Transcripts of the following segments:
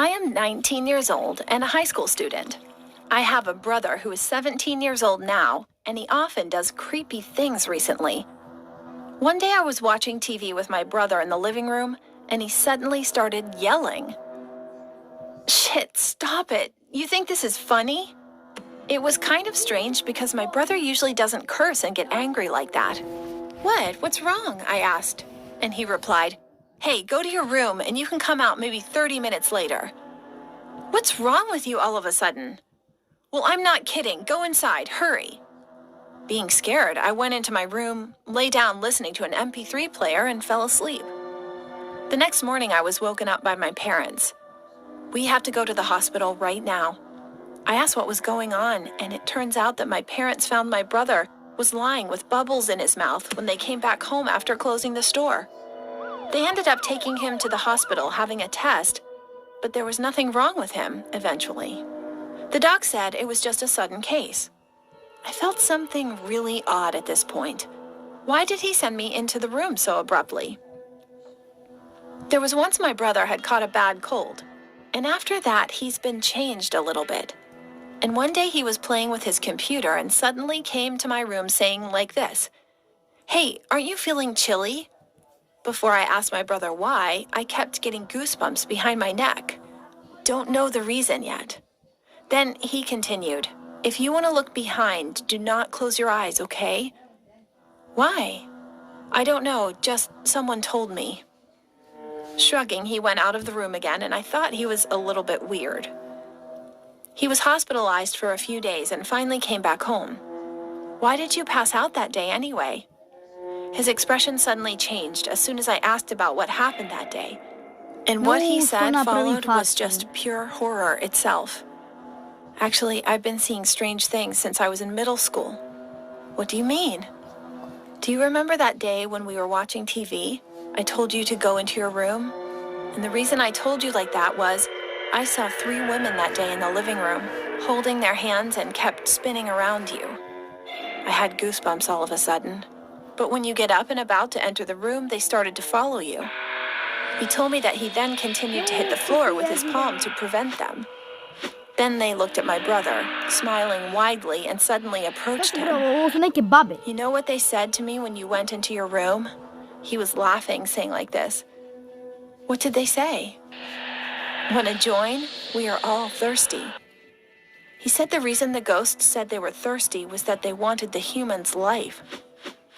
I am 19 years old and a high school student. I have a brother who is 17 years old now, and he often does creepy things recently. One day I was watching TV with my brother in the living room, and he suddenly started yelling. Shit, stop it. You think this is funny? It was kind of strange because my brother usually doesn't curse and get angry like that. What's wrong? I asked. And he replied, hey, go to your room and you can come out maybe 30 minutes later. What's wrong with you all of a sudden? Well, I'm not kidding. Go inside. Hurry. Being scared, I went into my room, lay down listening to an MP3 player, and fell asleep. The next morning, I was woken up by my parents. We have to go to the hospital right now. I asked what was going on, and it turns out that my parents found my brother was lying with bubbles in his mouth when they came back home after closing the store. They ended up taking him to the hospital, having a test, but there was nothing wrong with him eventually. The doc said it was just a sudden case. I felt something really odd at this point. Why did he send me into the room so abruptly? There was once my brother had caught a bad cold, and after that he's been changed a little bit. And one day he was playing with his computer and suddenly came to my room saying like this, hey, aren't you feeling chilly? Before I asked my brother why, I kept getting goosebumps behind my neck. Don't know the reason yet. Then he continued, if you want to look behind, do not close your eyes, okay? Why? I don't know, just someone told me. Shrugging, he went out of the room again, and I thought he was a little bit weird. He was hospitalized for a few days and finally came back home. Why did you pass out that day anyway? His expression suddenly changed as soon as I asked about what happened that day. And what he said followed was just pure horror itself. Actually, I've been seeing strange things since I was in middle school. What do you mean? Do you remember that day when we were watching TV? I told you to go into your room? And the reason I told you like that was I saw 3 women that day in the living room, holding their hands and kept spinning around you. I had goosebumps all of a sudden. But when you get up and about to enter the room, they started to follow you. He told me that he then continued to hit the floor with his palm to prevent them. Then they looked at my brother, smiling widely, and suddenly approached him. You know what they said to me when you went into your room? He was laughing, saying like this. What did they say? Wanna join? We are all thirsty. He said the reason the ghosts said they were thirsty was that they wanted the human's life.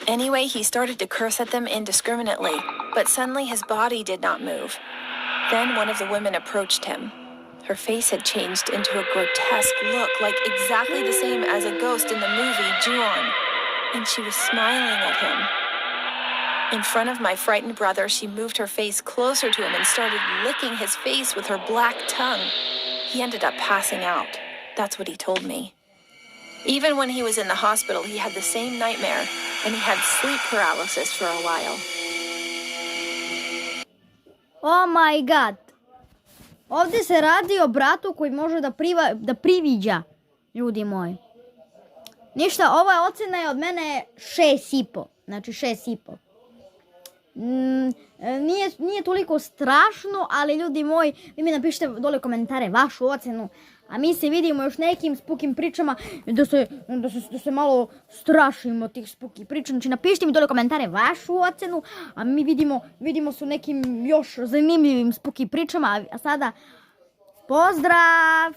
Anyway, he started to curse at them indiscriminately, but suddenly his body did not move. Then one of the women approached him. Her face had changed into a grotesque look, like exactly the same as a ghost in the movie Ju-on, and she was smiling at him. In front of my frightened brother, she moved her face closer to him and started licking his face with her black tongue. He ended up passing out. That's what he told me. Even when he was in the hospital, he had the same nightmare, and he had sleep paralysis for a while. Oh my god. Ovdje se radi o bratu koji može da priviđa, ljudi moji. Ništa, ova ocena je od mene 6,5. Znači 6,5. Nije toliko strašno, ali ljudi moji, vi mi napišite dole komentare vašu ocenu, a mi se vidimo još nekim spukim pričama da se malo strašimo tih spuki priča. Znači napišite mi dole komentare vašu ocenu, a mi vidimo se u nekim još zanimljivim spuki pričama, a sada pozdrav!